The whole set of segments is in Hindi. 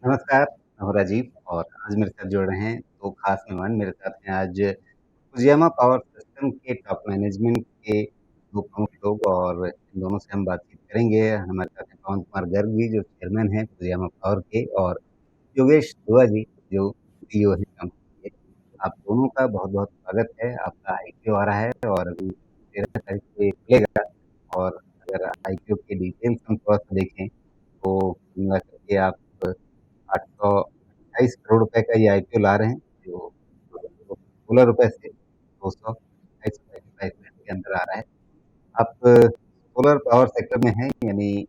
नमस्कार, मैं हूँ राजीव और आज मेरे साथ जुड़ रहे हैं 2 ख़ास मेहमान मेरे साथ हैं आज फुजियामा पावर सिस्टम के टॉप मैनेजमेंट के 2 प्रमुख लोग और इन दोनों से हम बातचीत करेंगे। हमारे साथ हैं पवन कुमार गर्ग जी जो चेयरमैन हैं फुजियामा पावर के और योगेश दुआ जी जो सीईओ हैं कंपनी के। आप दोनों का बहुत-बहुत स्वागत है। आपका आईपीओ आ रहा है और अभी 13 तारीख को ये खुलेगा और अगर आईपीओ की डिटेल्स हम थोड़ा-सा देखें तो कुल मिला करके आप 828 करोड़ रुपए का ये आईपीओ ला रहे हैं, जो ₹16 से ₹228 के प्राइस बैंड के अंदर आ रहा है। आप सोलर पावर सेक्टर में हैं, यानी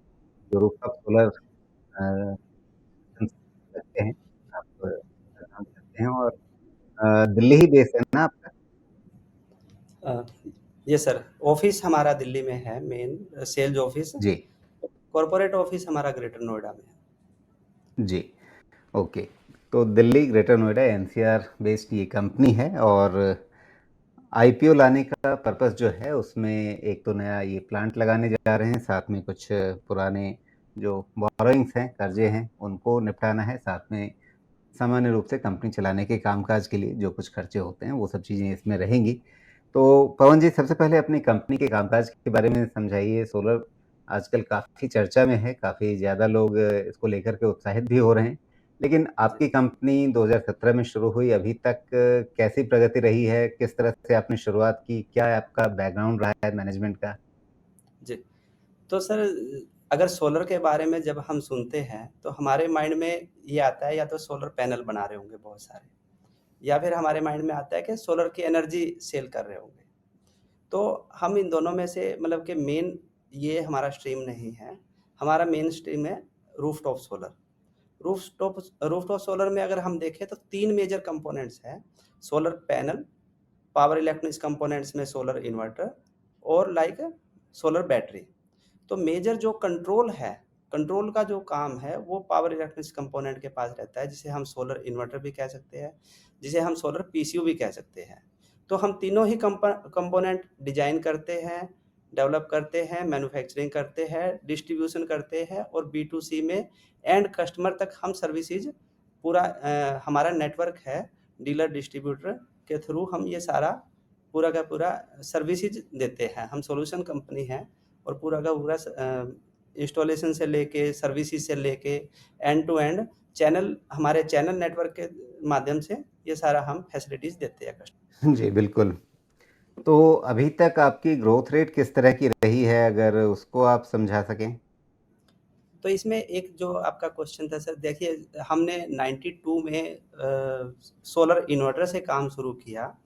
जो रूफटॉप सोलर सिस्टम्स रखते हैं, आप उसका काम करते हैं और दिल्ली ही बेस है ना आपका? अ, यस सर, ऑफ़िस हमारा दिल्ली में है मेन सेल्स ऑफ़िस, जी, कॉर्पोरेट ऑफ़िस हमारा ग्रेटर नोएडा में है। जी, ओके। तो Delhi greater Noida NCR based ये कंपनी है और आईपीओ लाने का पर्पस जो है उसमें एक तो नया ये प्लांट लगाने जा रहे हैं, साथ में कुछ पुराने जो बोरोइंग्स हैं, कर्जे हैं, उनको निपटाना है, साथ में सामान्य रूप से कंपनी चलाने के कामकाज के लिए जो कुछ खर्चे होते हैं, वो सब चीज़ें इसमें रहेंगी। तो पवन जी सबसे पहले अपनी कंपनी के कामकाज के बारे में समझाइए। सोलर आजकल काफ़ी चर्चा में है, काफ़ी ज़्यादा लोग इसको लेकर के उत्साहित भी हो रहे हैं। लेकिन जी, आपकी कंपनी 2017 में शुरू हुई, अभी तक कैसी प्रगति रही है? किस तरह से आपने शुरुआत की? क्या आपका बैकग्राउंड रहा है मैनेजमेंट का? जी। तो सर अगर सोलर के बारे में जब हम सुनते हैं, तो हमारे माइंड में ये आता है या तो सोलर पैनल बना रहे होंगे बहुत सारे, या फिर हमारे माइंड में आता है कि सोलर की एनर्जी सेल कर रहे होंगे। तो हम इन दोनों में से मतलब कि मेन ये हमारा स्ट्रीम नहीं है। हमारा मेन स्ट्रीम है रूफटॉप सोलर। रूफटॉप सोलर में अगर हम देखें तो 3 मेजर कंपोनेंट्स हैं। Solar panel, power electronics components में सोलर इन्वर्टर और सोलर बैटरी। तो मेजर जो कंट्रोल है, कंट्रोल का जो काम है वो पावर इलेक्ट्रॉनिक्स कंपोनेंट के पास रहता है, जिसे हम सोलर इन्वर्टर भी कह सकते हैं, जिसे हम सोलर पीसीयू भी कह सकते हैं। तो हम तीनों ही कंपोनेंट डिजाइन करते हैं, डेवलप करते हैं, मैन्युफैक्चरिंग करते हैं, डिस्ट्रीब्यूशन करते हैं और बी टू सी में एंड कस्टमर तक हम सर्विसेज पूरा हमारा नेटवर्क है, डीलर डिस्ट्रीब्यूटर के थ्रू हम ये सारा पूरा का पूरा सर्विसेज देते हैं। हम सॉल्यूशन कंपनी हैं और पूरा का पूरा इंस्टॉलेशन से लेके सर्विसेज से लेके एंड टू एंड चैनल, हमारे चैनल नेटवर्क के माध्यम से ये सारा हम फैसिलिटीज देते हैं कस्टमर। जी, बिल्कुल। तो अभी तक आपकी ग्रोथ रेट किस तरह की रही है? अगर उसको आप समझा सकें? तो इसमें एक जो आपका क्वेश्चन था सर, देखिए हमने 92 में सोलर इन्वर्टर से काम शुरू किया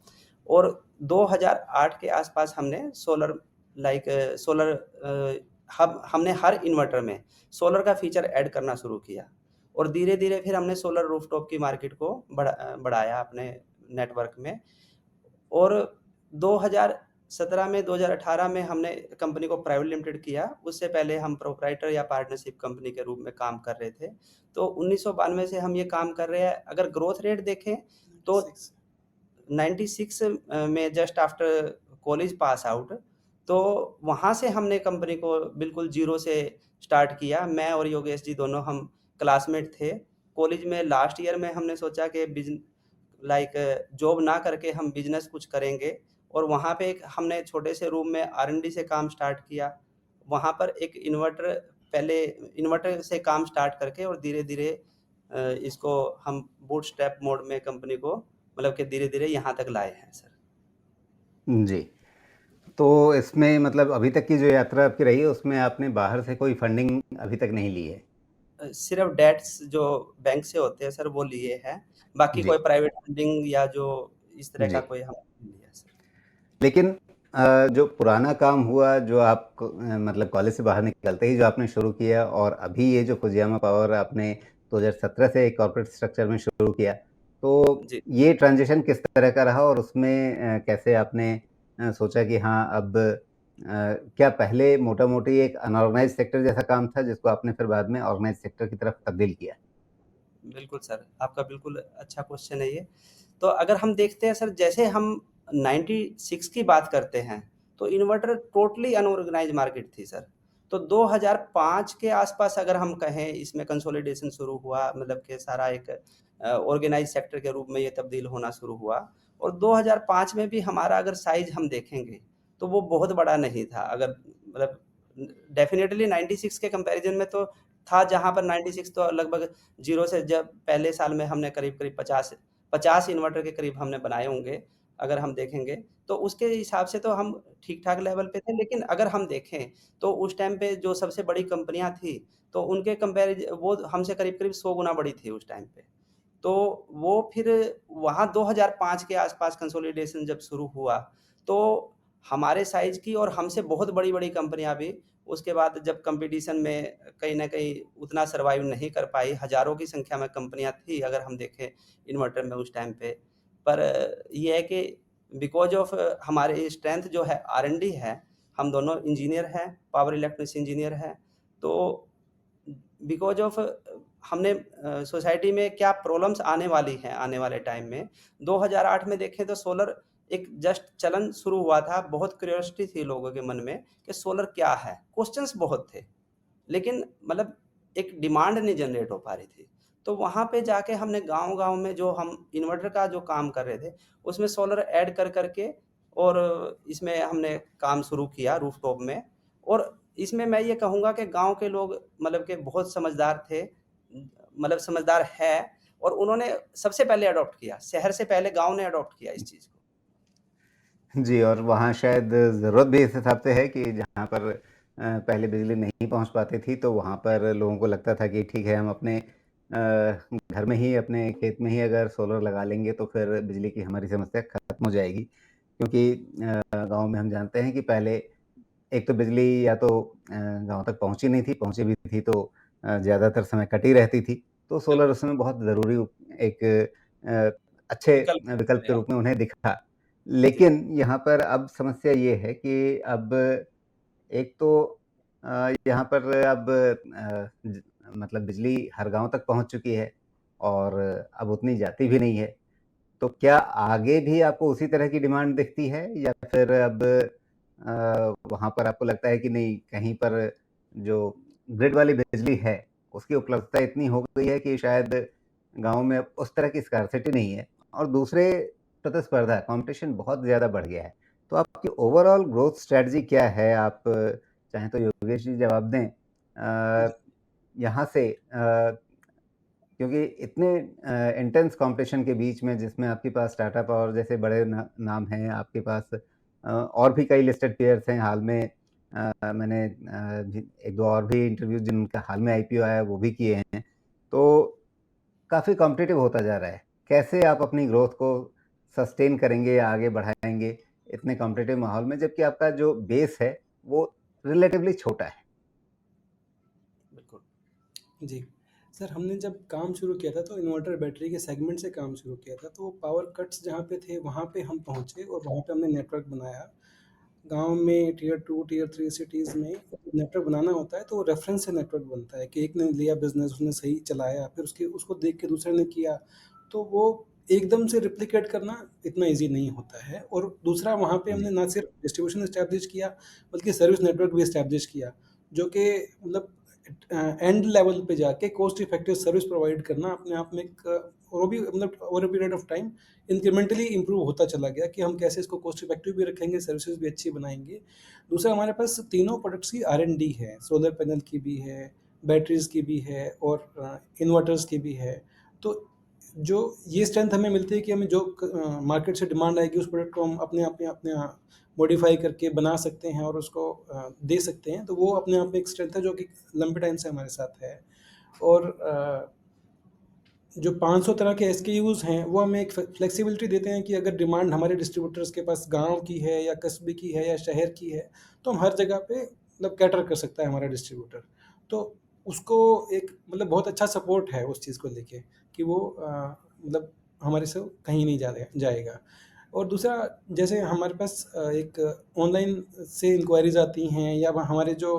और 2008 के आसपास हमने सोलर लाइक सोलर हम हमने हर इन्वर्टर में सोलर का फीचर ऐड करना शुरू किया और धीरे-धीरे फिर हमने सोलर रूफटॉप की मार्केट को बढ़ाया अपने नेटवर्क में और 2017 में 2018 में हमने कंपनी को प्राइवेट लिमिटेड किया। उससे पहले हम प्रोप्राइटर या पार्टनरशिप कंपनी के रूप में काम कर रहे थे। तो 1992 से हम ये काम कर रहे हैं। अगर ग्रोथ रेट देखें तो 96 में just after college pass out, तो वहाँ से हमने कंपनी को बिल्कुल ज़ीरो से स्टार्ट किया। मैं और योगेश जी दोनों हम क्लासमेट थे। कॉलेज में लास्ट ईयर में हमने सोचा कि जॉब ना करके हम बिज़नेस कुछ करेंगे और वहाँ पे एक हमने छोटे से रूम में आर&डी से काम स्टार्ट किया। वहाँ पर एक इन्वर्टर, पहले इन्वर्टर से काम स्टार्ट करके और धीरे-धीरे इसको हम बूटस्ट्रैप मोड में कंपनी को मतलब कि धीरे-धीरे यहाँ तक लाए हैं सर। जी। तो इसमें मतलब अभी तक की जो यात्रा आपकी रही है, उसमें आपने बाहर से कोई फंडिंग अभी तक नहीं ली है? सिर्फ़ डेट्स जो बैंक से होते हैं सर वो लिए हैं, बाकी जी, कोई प्राइवेट फंडिंग या जो इस तरह का जी। कोई हम नहीं लिया सर। लेकिन जो पुराना काम हुआ, जो आप मतलब कॉलेज से बाहर निकलते ही जो आपने शुरू किया और अभी ये जो फुजियामा पावर आपने 2017 से एक कॉर्पोरेट स्ट्रक्चर में शुरू किया, तो जी। ये ट्रांज़िशन किस तरह का रहा और उसमें कैसे आपने सोचा कि हाँ, अब क्या पहले मोटा-मोटी एक अनऑर्गनाइज़्ड सेक्टर जैसा काम था, जिसको आपने फिर बाद में ऑर्गनाइज़्ड सेक्टर की तरफ तब्दील किया? बिल्कुल सर, आपका बिल्कुल अच्छा क्वेश्चन है ये। तो अगर हम देखते हैं सर, जैसे हम 96 की बात करते हैं, तो इन्वर्टर टोटली अनऑर्गनाइज़्ड मार्केट थी सर। तो 2005 के आसपास अगर हम कहें इसमें कंसोलिडेशन शुरू हुआ, मतलब कि सारा एक ऑर्गेनाइज सेक्टर के रूप में ये तब्दील होना शुरू हुआ। और 2005 में भी हमारा अगर साइज हम देखेंगे तो वो बहुत बड़ा नहीं था, अगर मतलब डेफिनेटली 96 के कंपैरिजन में तो था, जहाँ पर 96 तो लगभग जीरो से, जब पहले साल में हमने करीब करीब 50 इन्वर्टर के करीब हमने बनाए होंगे अगर हम देखेंगे, तो उसके हिसाब से तो हम ठीक ठाक लेवल पे थे। लेकिन अगर हम देखें तो उस टाइम पे जो सबसे बड़ी कंपनियां थी, तो उनके कंपेरिज वो हमसे करीब करीब 100 गुना बड़ी थी उस टाइम पे। तो वो फिर वहाँ 2005 के आसपास कंसोलिडेशन जब शुरू हुआ, तो हमारे साइज़ की और हमसे बहुत बड़ी-बड़ी कंपनियाँ भी उसके बाद जब कॉम्पिटिशन में कहीं न कहीं उतना सर्वाइव नहीं कर पाई, हज़ारों की संख्या में कंपनियाँ थी अगर हम देखें इन्वर्टर में उस टाइम पे। पर ये है कि बिकॉज़ ऑफ हमारी स्ट्रेंथ जो है आर-एन-डी है, हम दोनों इंजीनियर हैं, पावर इलेक्ट्रिक्स इंजीनियर हैं, तो बिकॉज़ ऑफ हमने सोसाइटी में क्या प्रॉब्लम्स आने वाली हैं आने वाले टाइम में, 2008 में देखें तो सोलर एक जस्ट चलन शुरू हुआ था, बहुत क्यूरियोसिटी थी लोगों के मन में कि सोलर क्या है? क्वेश्चन्स बहुत थे, लेकिन मतलब एक डिमांड नहीं जनरेट हो पा रही थी। तो वहाँ पे जाके हमने गाँव-गाँव में जो हम इन्वर्टर का जो काम कर रहे थे, उसमें सोलर ऐड कर के और इसमें हमने काम शुरू किया रूफ़टॉप में। और इसमें मैं ये कहूँगा कि गाँव के लोग मतलब कि बहुत समझदार थे, मतलब समझदार है, और उन्होंने सबसे पहले अडॉप्ट किया। शहर से पहले गाँव ने अडॉप्ट किया इस चीज़ को। जी, और वहाँ शायद ज़रूरत भी इस हिसाब से है कि जहाँ पर पहले बिजली नहीं पहुँच पाती थी, तो वहाँ पर लोगों को लगता था कि ठीक है, हम अपने घर में ही, अपने खेत में ही अगर सोलर लगा लेंगे, तो फिर बिजली की हमारी समस्या खत्म हो जाएगी। क्योंकि गाँव में हम जानते हैं कि पहले एक तो बिजली या तो गाँव तक पहुँची नहीं थी, पहुँची भी थी तो ज़्यादातर समय कटी रहती थी। तो सोलर बिल्कुल, उस समय बहुत ज़रूरी एक अ, अच्छे विकल्प विकल्प के है। रूप में उन्हें दिखा। जी, लेकिन यहाँ पर अब समस्या ये है कि अब एक तो यहाँ पर अब ज मतलब बिजली हर गाँव तक पहुँच चुकी है और अब उतनी जाती भी नहीं है। तो क्या आगे भी आपको उसी तरह की डिमांड दिखती है या फिर अब वहाँ पर आपको लगता है कि नहीं, कहीं पर जो ग्रिड वाली बिजली है, उसकी उपलब्धता इतनी हो गई है कि शायद गाँव में अब उस तरह की स्कार्सिटी नहीं है और दूसरे प्रतिस्पर्धा, कॉम्पिटिशन बहुत ज़्यादा बढ़ गया है। तो आपकी ओवरऑल ग्रोथ स्ट्रैटेजी क्या है? आप चाहें तो योगेश जी जवाब दें। यहाँ से क्योंकि इतने इंटेंस कॉम्पिटिशन के बीच में जिसमें आपके पास टाटा पावर जैसे बड़े नाम हैं, आपके पास और भी कई लिस्टेड पेयर्स हैं। हाल में मैंने 1-2 और भी इंटरव्यू जिनका हाल में आईपीओ आया है, वो भी किए हैं। तो काफ़ी कॉम्पिटिटिव होता जा रहा है। कैसे आप अपनी ग्रोथ को सस्टेन करेंगे या आगे बढ़ाएँगे इतने कॉम्पिटिटिव माहौल में, जबकि आपका जो बेस है, वो रिलेटिवली छोटा है? बिल्कुल। जी। सर, हमने जब काम शुरू किया था तो इन्वर्टर बैटरी के सेगमेंट से काम शुरू किया था, तो पावर कट्स जहाँ पे थे वहाँ पे हम पहुँचे और वहाँ पे हमने नेटवर्क बनाया। गाँव में टियर 2, टियर 3 सिटीज़ में नेटवर्क बनाना होता है तो रेफ़रेंस से नेटवर्क बनता है कि एक ने लिया बिज़नेस, उसने सही चलाया, फिर उसको देख के दूसरे ने किया, तो वो एकदम से रेप्लिकेट करना इतना ईज़ी नहीं होता है। और दूसरा, वहाँ पे हमने जी। ना सिर्फ़ डिस्ट्रीब्यूशन एस्टैब्लिश किया, बल्कि सर्विस नेटवर्क भी एस्टैब्लिश किया, जो कि मतलब एंड लेवल पे जाके कॉस्ट इफेक्टिव सर्विस प्रोवाइड करना अपने आप में एक और वो भी मतलब over a period of time incrementally improve होता चला गया कि हम कैसे इसको कॉस्ट इफेक्टिव भी रखेंगे, सर्विसेज भी अच्छी बनाएँगे। दूसरा, हमारे पास तीनों प्रोडक्ट्स की आर-एन-डी है, सोलर पैनल की भी है, बैटरीज़ की भी है और इन्वर्टर्स की भी है। तो जो ये स्ट्रेंथ हमें मिलती है कि हमें जो मार्केट से डिमांड आएगी उस प्रोडक्ट को हम अपने मॉडिफ़ाई करके बना सकते हैं और उसको दे सकते हैं, तो वो अपने आप में एक स्ट्रेंथ है जो कि लंबे टाइम से हमारे साथ है। और जो 500 तरह के एसकेयूज़ हैं, वो हमें एक फ्लेक्सिबिलिटी देते हैं कि अगर डिमांड हमारे डिस्ट्रीब्यूटर्स के पास गाँव की है या कस्बे की है या शहर की है, तो हम हर जगह पे मतलब कैटर कर सकता है हमारा डिस्ट्रीब्यूटर। तो उसको एक मतलब बहुत अच्छा सपोर्ट है उस चीज़ को लेके कि वो मतलब हमारे से कहीं नहीं जाएगा। और दूसरा, जैसे हमारे पास एक ऑनलाइन से इंक्वायरीज़ आती हैं या हमारे जो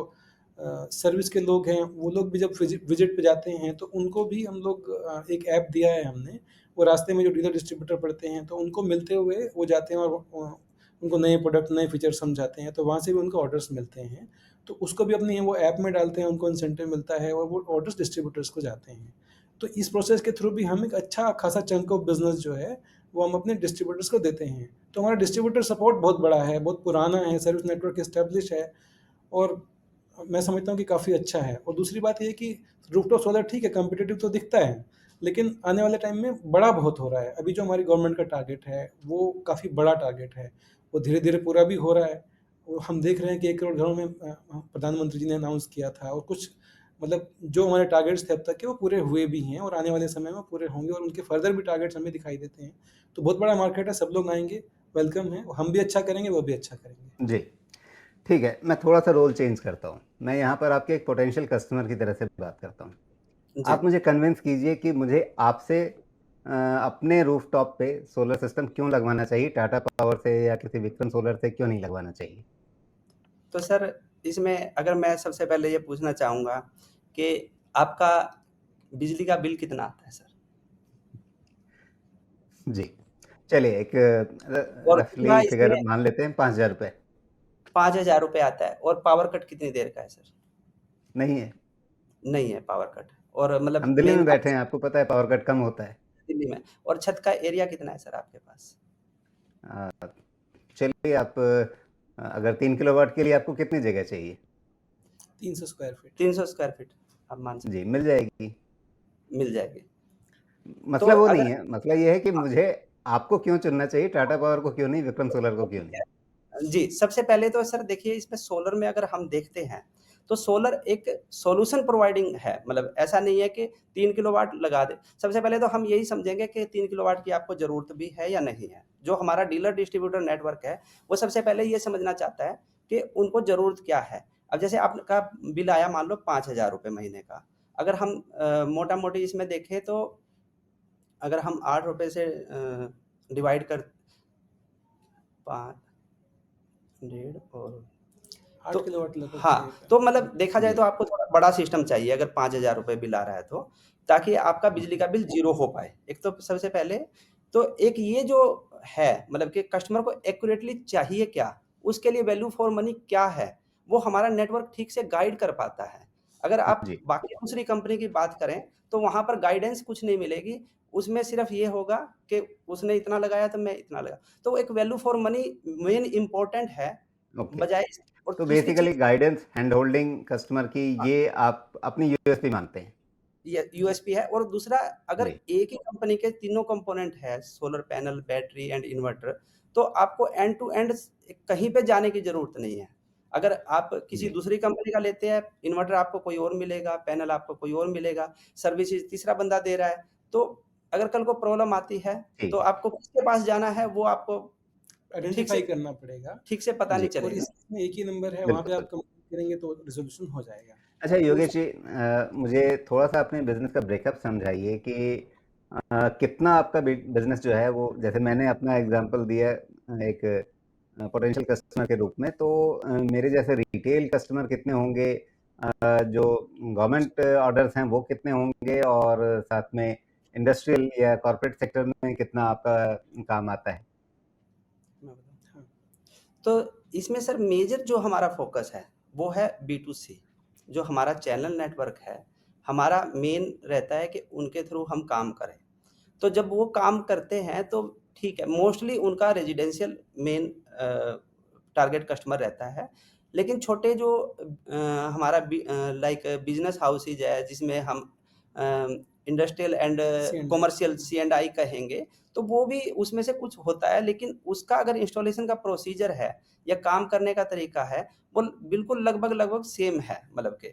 सर्विस के लोग हैं, वो लोग भी जब विज़िट पे जाते हैं, तो उनको भी हम लोग एक ऐप दिया है हमने। वो रास्ते में जो डीलर डिस्ट्रीब्यूटर पड़ते हैं, तो उनको मिलते हुए वो जाते हैं और उनको नए प्रोडक्ट, नए फीचर समझाते हैं, तो वहाँ से भी उनको ऑर्डर्स मिलते हैं। तो उसको भी अपनी वो ऐप में डालते हैं, उनको इंसेंटिव मिलता है और वो ऑर्डर्स डिस्ट्रीब्यूटर्स को जाते हैं। तो इस प्रोसेस के थ्रू भी हम एक अच्छा खासा चंक ऑफ बिज़नेस जो है, वो हम अपने डिस्ट्रीब्यूटर्स को देते हैं। तो हमारा डिस्ट्रीब्यूटर सपोर्ट बहुत बड़ा है, बहुत पुराना है, सर्विस नेटवर्क एस्टेब्लिश है और मैं समझता हूँ कि काफ़ी अच्छा है। और दूसरी बात ये है कि रूफटॉप सोलर ठीक है, कॉम्पिटिटिव तो दिखता है, लेकिन आने वाले टाइम में बड़ा बहुत हो रहा है। अभी जो हमारी गवर्नमेंट का टारगेट है, वो काफ़ी बड़ा टारगेट है। वो धीरे-धीरे पूरा भी हो रहा है। और हम देख रहे हैं कि 1 करोड़ घरों में प्रधानमंत्री जी ने अनाउंस किया था और कुछ मतलब जो हमारे टारगेट्स थे अब तक के, वो पूरे हुए भी हैं और आने वाले समय में पूरे होंगे और उनके फर्दर भी टारगेट्स हमें दिखाई देते हैं। तो बहुत बड़ा मार्केट है, सब लोग आएँगे, वेलकम है। हम भी अच्छा करेंगे, वो भी अच्छा करेंगे। जी, ठीक है। मैं थोड़ा-सा रोल चेंज करता हूँ। मैं यहाँ पर आपके एक पोटेंशियल कस्टमर की तरह से बात करता हूँ। जी। आप मुझे कन्विंस कीजिए कि मुझे आपसे अपने रूफ़टॉप पे सोलर सिस्टम क्यों लगवाना चाहिए? टाटा पावर से या किसी विक्रम सोलर से क्यों नहीं लगवाना चाहिए? तो सर इसमें अगर मैं सबसे पहले ये पूछना चाहूँगा कि आपका बिजली का बिल कितना आता है सर? जी। चलिए एक और दूसरा रफ़ली फिगर इसमें मान लेते हैं ₹5000 ₹5000 आता है और पावर कट कितनी देर का है सर? नहीं है। नहीं है पावर कट और मतलब हम दिल्ली मेन में बैठे आपकी हैं, आपको पता है पावर कट कम होता है। दिल्ली में और छत का एरिया कितना है सर आपके पास? अ, चलिए आप अगर 3 किलोवाट के लिए आपको कितनी जगह चाहिए? 300 स्क्वायर फीट। 300 स्क्वायर फीट आप मान जी, सकते मिल जाएगी। हैं, मिल जाएगी। तो मसला वो नहीं अगर है, मसला ये है कि हाँ, मुझे आपको क्यों चुनना चाहिए, टाटा पावर को क्यों नहीं, विक्रम सोलर को वो क्यों ठीक नहीं? है। जी, सबसे पहले तो सर देखिए इसमें सोलर में अगर हम देखते हैं, तो सोलर एक सॉल्यूशन प्रोवाइडिंग है, मतलब ऐसा नहीं है कि 3 किलोवाट लगा दें। सबसे पहले तो हम यही समझेंगे कि 3 किलोवाट की आपको ज़रूरत भी है या नहीं है। जो हमारा डीलर डिस्ट्रीब्यूटर नेटवर्क है, वो सबसे पहले ये समझना चाहता है कि उनको ज़रूरत क्या है। अब जैसे आपका बिल आया मान लो ₹5000 महीने का, अगर हम मोटा-मोटी इसमें देखें तो अगर हम ₹8 से डिवाइड कर 5 डेढ़ और 8 तो किलोवाट लगभग हाँ, चाहिए। तो मतलब देखा जाए जी, तो आपको थोड़ा बड़ा सिस्टम चाहिए अगर ₹5000 बिल आ रहा है तो, ताकि आपका बिजली का बिल ज़ीरो हो पाए। एक तो सबसे पहले तो एक ये जो है मतलब कि कस्टमर को एक्यूरेटली चाहिए क्या? उसके लिए वैल्यू फॉर मनी क्या है? वो हमारा नेटवर्क ठीक से गाइड कर पाता है। अगर आप जी, बाकी दूसरी कंपनी की बात करें, तो वहाँ पर गाइडेंस कुछ नहीं मिलेगी। उसमें सिर्फ़ ये होगा कि उसने इतना लगाया तो मैं इतना लगा। तो एक value for money main important है, ओके। बजाए इस और तो दूसरी बेसिकली चीज़ गाइडेंस, हैंड होल्डिंग कस्टमर की हाँ, ये आप अपनी यूएसपी मानते हैं? ये यूएसपी है और दूसरा अगर जी, एक ही कंपनी के तीनों कंपोनेंट है, solar panel, battery and inverter, तो आपको एंड टू एंड कहीं पे जाने की ज़रूरत नहीं है। अगर आप किसी जी, दूसरी कंपनी का लेते हैं, इन्वर्टर आपको कोई और मिलेगा, पैनल आपको कोई और मिलेगा, सर्विसेज़ तीसरा बंदा दे रहा है, तो अगर कल को प्रॉब्लम आती है, तो ठीक है। आपको किसके पास जाना है, वो आपको ठीक आइडेंटिफ़ाई से करना पड़ेगा ठीक से पता नहीं जी, और चलेगा। इसमें एक ही नंबर है, वहाँ पे बिल्कुल। आप कंप्लीट करेंगे तो रिज़ॉल्यूशन हो जाएगा। अच्छा योगेश दूसरा जी मुझे थोड़ा-सा अपने बिज़नेस का ब्रेकअप समझाइए कि कितना आपका बिज़नेस जो है वो जैसे मैंने अपना एग्ज़ाम्पल दिया एक पोटेंशियल कस्टमर के रूप में, तो मेरे जैसे रिटेल कस्टमर कितने होंगे? जो गवर्नमेंट ऑर्डर्स हैं वो कितने होंगे? और साथ में इंडस्ट्रियल या कॉर्पोरेट सेक्टर में कितना आपका काम आता है? मैं बताऊँ? हाँ, तो इसमें सर मेजर जो हमारा फ़ोकस है, वो है बी2सी जो हमारा चैनल नेटवर्क है, हमारा मेन रहता है कि उनके थ्रू हम काम करें। तो जब वो काम करते हैं तो ठीक है, मोस्टली उनका रेज़िडेंशियल मेन टारगेट कस्टमर रहता है। लेकिन छोटे जो हमारा लाइक बिज़नेस हाउसेज़ है जिसमें हम अ, इंडस्ट्रियल एंड C&I कमर्शियल सी&आई कहेंगे, तो वो भी उसमें से कुछ होता है लेकिन उसका अगर इंस्टॉलेशन का प्रोसीजर है या काम करने का तरीका है, वो बिल्कुल लगभग-लगभग सेम है मतलब के।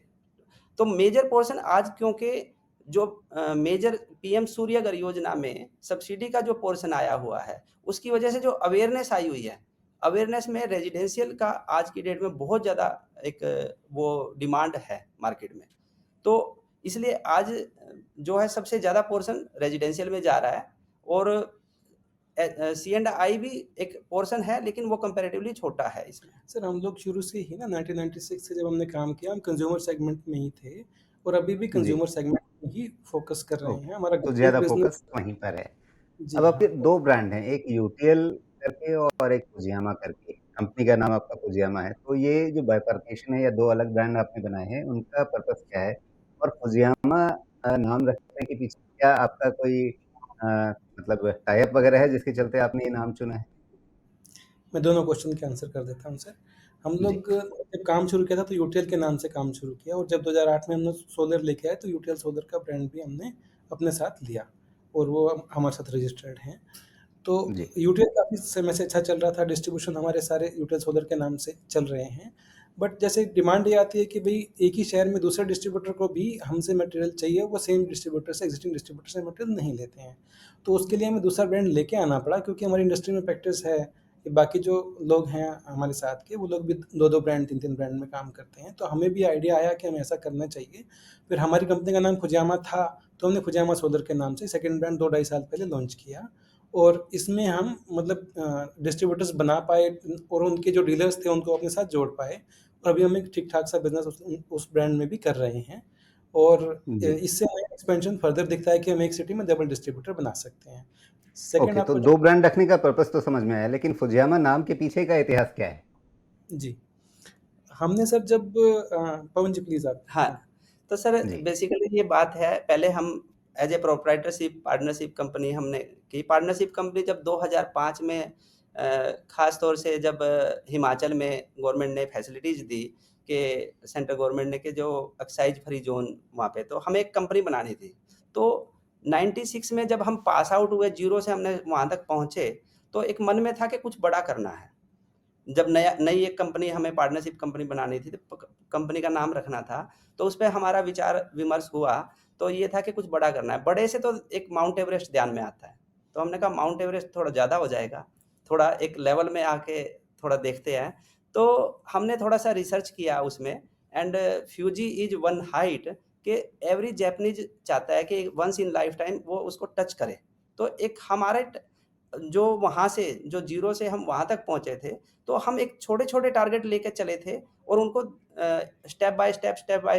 तो मेजर पोर्शन आज क्योंकि जो मेजर पीएम सूर्यघर योजना में सब्सिडी का जो पोर्शन आया हुआ है, उसकी वजह से जो अवेयरनेस आई हुई है, अवेयरनेस में रेज़िडेंशियल का आज की डेट में बहुत ज़्यादा एक वो डिमांड है मार्केट में। तो इसलिए आज जो है सबसे ज़्यादा पोर्शन रेज़िडेंशियल में जा रहा है और सी एंड आई भी एक पोर्शन है लेकिन वो कंपैरेटिवली छोटा है इसमें। सर हम लोग शुरू से ही ना 1996 से जब हमने काम किया, हम कंज़्यूमर सेगमेंट में ही थे और अभी भी जी, कंज़्यूमर सेगमेंट में ही फ़ोकस कर रहे ओके। हैं। हमारा तो गवर्नमेंट ज़्यादा बिज़नेस फ़ोकस वहीं पर है। जी अब हाँ, आपके और 2 ब्रांड हैं, एक यूटीएल करके और एक फुजियामा करके, कंपनी का नाम आपका फुजियामा है। तो ये जो बाइफरकेशन है या 2 अलग ब्रांड आपने बनाए हैं, उनका पर्पज़ क्या है? और फुजियामा नाम रखने के पीछे क्या आपका कोई अ, मतलब टाई अप वगैरह है जिसके चलते आपने ये नाम चुना है? मैं दोनों क्वेश्चन के आंसर कर देता हूँ सर। हम जी, लोग जब काम शुरू किया था तो यूटीएल के नाम से काम शुरू किया, और जब 2008 में हमने सोलर लेके आए तो यूटीएल सोलर का ब्रांड भी हमने अपने साथ लिया, और वो हमारे साथ रजिस्टर्ड हैं। तो जी, यूटीएल काफ़ी समय से अच्छा चल रहा था, डिस्ट्रीब्यूशन हमारे सारे यूटीएल सोलर के नाम से चल रहे हैं। बट जैसे डिमांड ये आती है कि भई एक ही शहर में दूसरे डिस्ट्रीब्यूटर को भी हमसे मटेरियल चाहिए, वो सेम डिस्ट्रीब्यूटर से, एक्जिस्टिंग डिस्ट्रीब्यूटर से मटेरियल नहीं लेते हैं। तो उसके लिए हमें दूसरा ब्रांड लेके आना पड़ा, क्योंकि हमारी इंडस्ट्री में प्रैक्टिस है कि बाकी जो लोग हैं हमारे साथ के, वो लोग भी 2-2 ब्रांड, 3-3 ब्रांड में काम करते हैं। तो हमें भी आइडिया आया कि हमें ऐसा करना चाहिए। फिर हमारी कंपनी का नाम फुजियामा था, तो हमने फुजियामा सोलर के नाम से सेकंड ब्रांड 2 ढाई साल पहले लॉन्च किया, और इसमें हम मतलब डिस्ट्रीब्यूटर्स बना पाए, और उनके जो डीलर्स थे उनको अपने साथ जोड़ पाए, और अभी हम एक ठीक-ठाक सा बिज़नेस उस ब्रांड में भी कर रहे हैं। और जी। इससे हमें एक्सपेंशन फर्दर दिखता है कि हम एक सिटी में डबल डिस्ट्रीब्यूटर बना सकते हैं। सेकंड ओके, तो आपको जो 2 ब्रांड रखने का पर्पज़ तो समझ में आया, लेकिन फुजियामा नाम के पीछे का इतिहास क्या है? जी, हमने सर जब पवन जी प्लीज़ आप हाँ, तो सर जी, बेसिकली ये बात है, पहले हम as a proprietorship partnership company हमने की। पार्टनरशिप कंपनी जब 2005 में ख़ास तौर से जब हिमाचल में गवर्नमेंट ने फैसिलिटीज़ दी कि सेंट्रल गवर्नमेंट ने कि जो एक्साइज़ फ्री ज़ोन वहाँ पे, तो हमें एक कंपनी बनानी थी। तो 96 में जब हम पास आउट हुए, ज़ीरो से हमने वहाँ तक पहुँचे, तो एक मन में था कि कुछ बड़ा करना है। जब नई एक कंपनी हमें पार्टनरशिप कंपनी बनानी थी, तो कंपनी का नाम रखना था, तो उस पे हमारा विचार विमर्श हुआ, तो ये था कि कुछ बड़ा करना है। बड़े से तो एक माउंट एवरेस्ट ध्यान में आता है, तो हमने कहा माउंट एवरेस्ट थोड़ा ज़्यादा हो जाएगा, थोड़ा एक लेवल में आके थोड़ा देखते हैं। तो हमने थोड़ा-सा रिसर्च किया उसमें, and Fuji is one height कि एवरी जैपनीज़ चाहता है कि वन्स इन लाइफ टाइम वो उसको टच करे। तो एक हमारे जो वहाँ से जो ज़ीरो से हम वहाँ तक पहुँचे थे, तो हम एक छोटे-छोटे टारगेट लेके चले थे, और उनको स्टेप बाय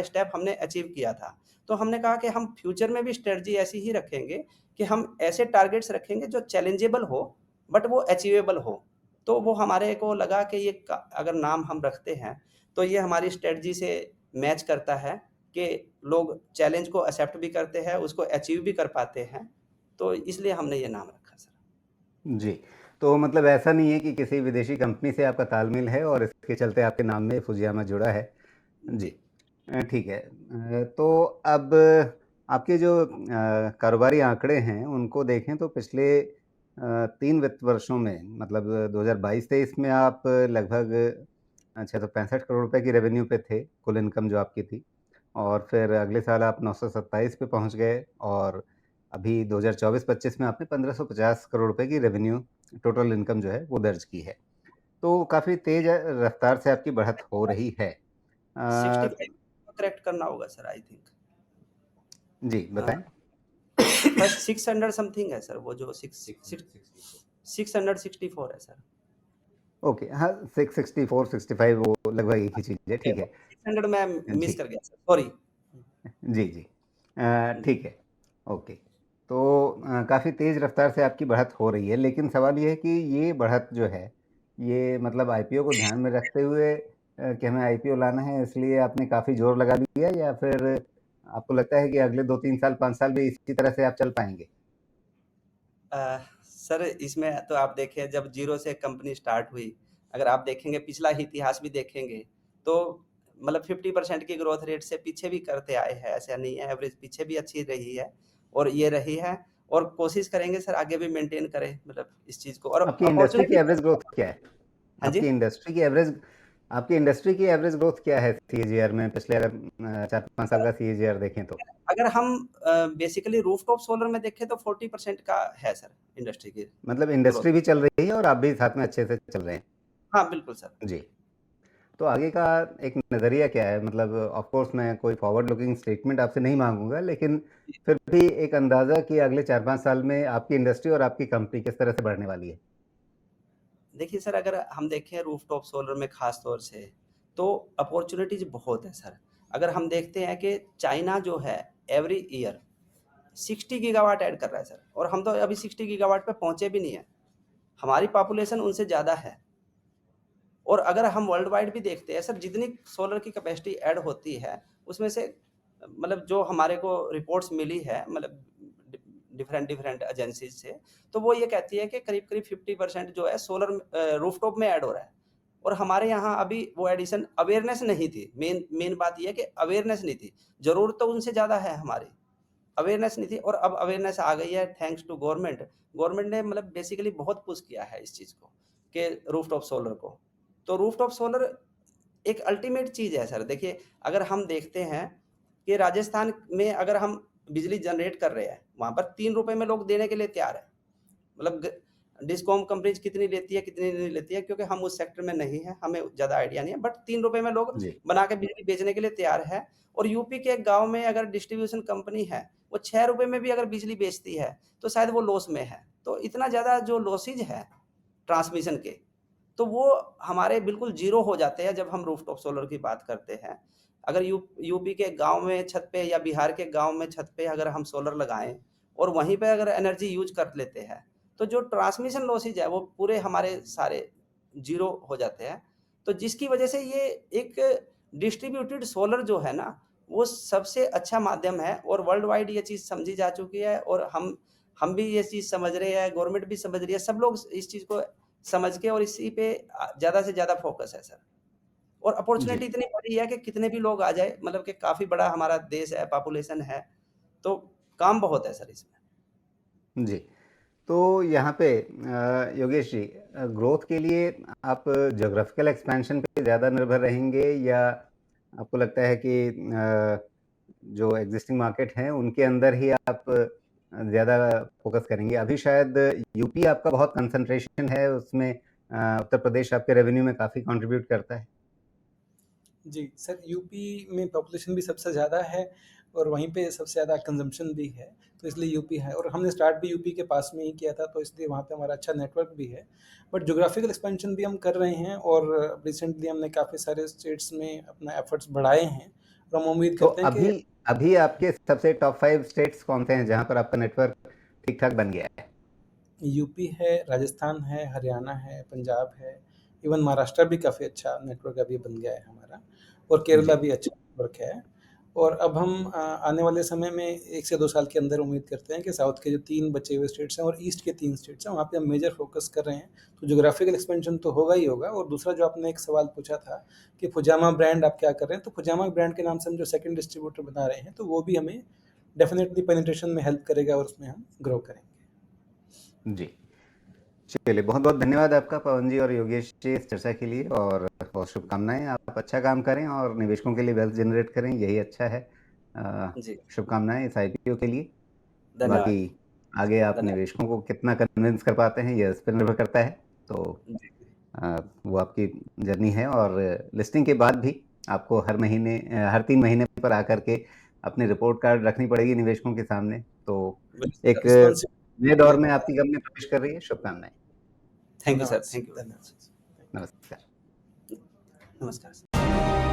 स्टेप हमने अचीव किया था। तो हमने कहा कि हम फ्यूचर में भी स्ट्रैटेजी ऐसी ही रखेंगे कि हम ऐसे टारगेट्स रखेंगे जो चैलेंजेबल हो, बट वो अचीवेबल हो। तो वो हमारे को लगा कि ये क अगर नाम हम रखते हैं, तो ये हमारी स्ट्रैटेजी से मैच करता है कि लोग चैलेंज को एक्सेप्ट भी करते हैं, उसको अचीव भी कर पाते हैं। तो इसलिए हमने ये नाम रखा सर। जी। तो मतलब ऐसा नहीं है कि किसी विदेशी कंपनी से आपका तालमेल है और इसके चलते आपके नाम में फुजियामा जुड़ा है? जी। जी। ठीक है। तो अब आपके जो कारोबारी आंकड़े हैं, उनको देखें तो पिछले 3 वित्त वर्षों में मतलब 2022-23 में आप लगभग 665 करोड़ रुपए की रेवेन्यू पे थे, कुल इनकम जो आपकी थी। और फिर अगले साल आप 927 पे पहुँच गए और अभी 2024-25 में आपने 1550 करोड़ रुपए की रेवेन्यू टोटल इनकम जो है, वो दर्ज की है। तो काफ़ी तेज़ रफ़्तार से आपकी बढ़त हो रही है। अ, 65 को करेक्ट करना होगा सर आई थिंक। जी, अ, बताएँ? फर्स्ट 600 समथिंग है सर, वो जो 664 है सर। ओके, हाँ, 664, 65 वो लगभग एक ही चीज़ है, ओके, ठीक है। 600 मैं मिस जी, कर गया सर, सॉरी। जी, जी। जी। ठीक है, ओके। तो काफ़ी तेज़ रफ़्तार से आपकी बढ़त हो रही है, लेकिन सवाल ये है कि ये बढ़त जो है, ये मतलब आईपीओ को ध्यान में रखते हुए कि हमें आईपीओ लाना है इसलिए आपने काफ़ी ज़ोर लगा दिया या फिर आपको लगता है कि अगले 2-3 साल, 5 साल भी इसी तरह से आप चल पाएँगे? सर इसमें तो आप देखें, जब ज़ीरो से कंपनी स्टार्ट हुई, अगर आप देखेंगे पिछला इतिहास भी देखेंगे, तो मतलब 50% की ग्रोथ रेट से पीछे भी करते आए हैं, ऐसा नहीं है, एवरेज पीछे भी अच्छी रही है, और ये रही है, और कोशिश करेंगे सर आगे भी मेंटेन करें मतलब इस चीज़ को, और आपकी इंडस्ट्री की अपॉर्च्युनिटी। एवरेज ग्रोथ क्या है? हाँ जी? आपकी इंडस्ट्री की एवरेज आपकी इंडस्ट्री की एवरेज ग्रोथ क्या है सीएजीआर में पिछले अगर 4-5 साल का सीएजीआर देखें तो? अगर हम बेसिकली रूफटॉप सोलर में देखें तो 40% का है सर इंडस्ट्री की मतलब ग्रोथ। इंडस्ट्री भी चल रही है और आप भी साथ में अच्छे से चल रहे हैं। हाँ, बिल्कुल सर। जी। तो आगे का एक नज़रिया क्या है? मतलब ऑफ़ कोर्स मैं कोई फॉरवर्ड लुकिंग स्टेटमेंट आपसे नहीं माँगूँगा, लेकिन फिर भी एक अंदाज़ा कि अगले 4-5 साल में आपकी इंडस्ट्री और आपकी कंपनी किस तरह से बढ़ने वाली है? देखिए सर, अगर हम देखें रूफटॉप सोलर में ख़ास तौर से, तो अपॉर्च्युनिटीज़ बहुत है सर। अगर हम देखते हैं कि चाइना जो है एवरी ईयर 60 गीगावाट ऐड कर रहा है सर, और हम तो अभी 60 गीगावाट पे पहुँचे भी नहीं हैं। हमारी पॉपुलेशन उनसे ज़्यादा है। और अगर हम वर्ल्ड वाइड भी देखते हैं सर, जितनी सोलर की कैपेसिटी ऐड होती है, उसमें से मतलब जो हमारे को रिपोर्ट्स मिली है, मतलब डिफरेंट एजेंसीज से, तो वो ये कहती है कि करीब-करीब 50% जो है सोलर रूफटॉप में ऐड हो रहा है। और हमारे यहाँ अभी वो एडिशन अवेयरनेस नहीं थी। मेन मेन बात ये है कि अवेयरनेस नहीं थी। ज़रूरत तो उनसे ज़्यादा है हमारी, अवेयरनेस नहीं थी और अब अवेयरनेस आ गई है थैंक्स टू गवर्नमेंट। गवर्नमेंट ने मतलब बेसिकली बहुत पुश किया है इस चीज़ को, कि रूफटॉप सोलर को। तो रूफटॉप सोलर एक अल्टीमेट चीज़ है सर। देखिए, अगर हम देखते हैं कि राजस्थान में अगर हम बिजली जनरेट कर रहे हैं, वहाँ पर 3 रुपए में लोग देने के लिए तैयार हैं। मतलब डिस्कॉम कंपनीज कितनी लेती है, कितनी नहीं लेती है, क्योंकि हम उस सेक्टर में नहीं है, हमें ज़्यादा आइडिया नहीं है। बट 3 रुपए में लोग जी, बना के बिजली बेचने के लिए तैयार है। और यूपी के एक गाँव में अगर डिस्ट्रीब्यूशन कंपनी है, वो 6 रुपए में भी अगर बिजली बेचती है, तो शायद वो लॉस में है। तो इतना ज़्यादा जो लॉसेज है ट्रांसमिशन के, तो वो हमारे बिल्कुल ज़ीरो हो जाते हैं जब हम रूफटॉप सोलर की बात करते हैं। अगर यूपी के गाँव में छत पे या बिहार के गाँव में छत पे अगर हम सोलर लगाएँ और वहीं पे अगर एनर्जी यूज़ कर लेते हैं, तो जो ट्रांसमिशन लॉसेज है वो पूरे हमारे सारे ज़ीरो हो जाते हैं। तो जिसकी वजह से ये एक डिस्ट्रीब्यूटेड सोलर जो है ना, वो सबसे अच्छा माध्यम है और वर्ल्ड वाइड ये चीज़ समझी जा चुकी है। और हम भी ये चीज़ समझ रहे हैं, गवर्नमेंट भी समझ रही है, सब लोग इस चीज़ को समझ के और इसी पे ज़्यादा से ज़्यादा फ़ोकस है सर। और अपॉर्च्युनिटी जी, इतनी बड़ी है कि कितने भी लोग आ जाए, मतलब कि काफ़ी बड़ा हमारा देश है, पॉपुलेशन है, तो काम बहुत है सर इसमें। जी। तो यहाँ पे योगेश जी, ग्रोथ के लिए आप ज्योग्राफिकल एक्सपेंशन पे ज़्यादा निर्भर रहेंगे या आपको लगता है कि जो एक्जिस्टिंग मार्केट हैं उनके अंदर ही आप ज़्यादा फ़ोकस करेंगे? अभी शायद यूपी आपका बहुत कंसंट्रेशन है उसमें, उत्तर प्रदेश आपके रेवेन्यू में काफ़ी कंट्रीब्यूट करता है। जी, सर यूपी में पॉपुलेशन भी सबसे ज़्यादा है और वहीं पे सबसे ज़्यादा कंज़म्पशन भी है, तो इसलिए यूपी है और हमने स्टार्ट भी यूपी के पास में ही किया था, तो इसलिए वहाँ पे हमारा अच्छा नेटवर्क भी है। बट ज्योग्राफिकल एक्सपेंशन भी हम कर रहे हैं और रिसेंटली हमने काफ़ी सारे स्टेट्स में अपना एफर्ट्स बढ़ाए हैं और हम उम्मीद तो करते हैं कि अभी अभी आपके सबसे टॉप 5 स्टेट्स कौन-से हैं जहाँ पर आपका नेटवर्क ठीक-ठाक बन गया है? यूपी है, राजस्थान है, हरियाणा है, पंजाब है, इवन महाराष्ट्र भी काफ़ी अच्छा नेटवर्क अभी बन गया है हमारा और केरला जी। भी अच्छा नेटवर्क है। और अब हम आने वाले समय में 1 से 2 साल के अंदर उम्मीद करते हैं कि साउथ के जो 3 बचे हुए स्टेट्स हैं और ईस्ट के 3 स्टेट्स हैं, वहाँ पे हम मेजर फ़ोकस कर रहे हैं। तो ज्योग्राफिकल एक्सपेंशन तो होगा ही होगा और दूसरा जो आपने एक सवाल पूछा था कि फुजामा ब्रांड आप क्या कर रहे हैं? तो फुजामा ब्रांड के नाम से हम जो सेकंड डिस्ट्रीब्यूटर बना रहे हैं, तो वो भी हमें डेफ़िनेटली पेनिट्रेशन में हेल्प करेगा और उसमें हम ग्रो करेंगे। जी। चलिए, बहुत-बहुत धन्यवाद आपका पवन जी और योगेश जी इस चर्चा के लिए और बहुत शुभकामनाएँ। आप अच्छा काम करें और निवेशकों के लिए वेल्थ जनरेट करें, यही अच्छा है। जी, शुभकामनाएँ इस आईपीओ के लिए। धन्यवाद। बाकी आगे आप धन्यवाद। निवेशकों को कितना कन्विंस कर पाते हैं, ये इस पे निर्भर करता है। तो जी, वो आपकी जर्नी है और लिस्टिंग के बाद भी आपको हर 3 महीने पर आकर के अपनी रिपोर्ट कार्ड रखनी पड़ेगी निवेशकों के सामने। तो बिल्कुल एक सर, नए रिस्पॉन्सिबिलिटी दौर है में बहुत। आपकी कंपनी प्रवेश कर रही है, शुभकामनाएँ। थैंक यू धन्यवाद sir, sir, thank you very धन्यवाद। मच। नमस्कार। नमस्कार सर।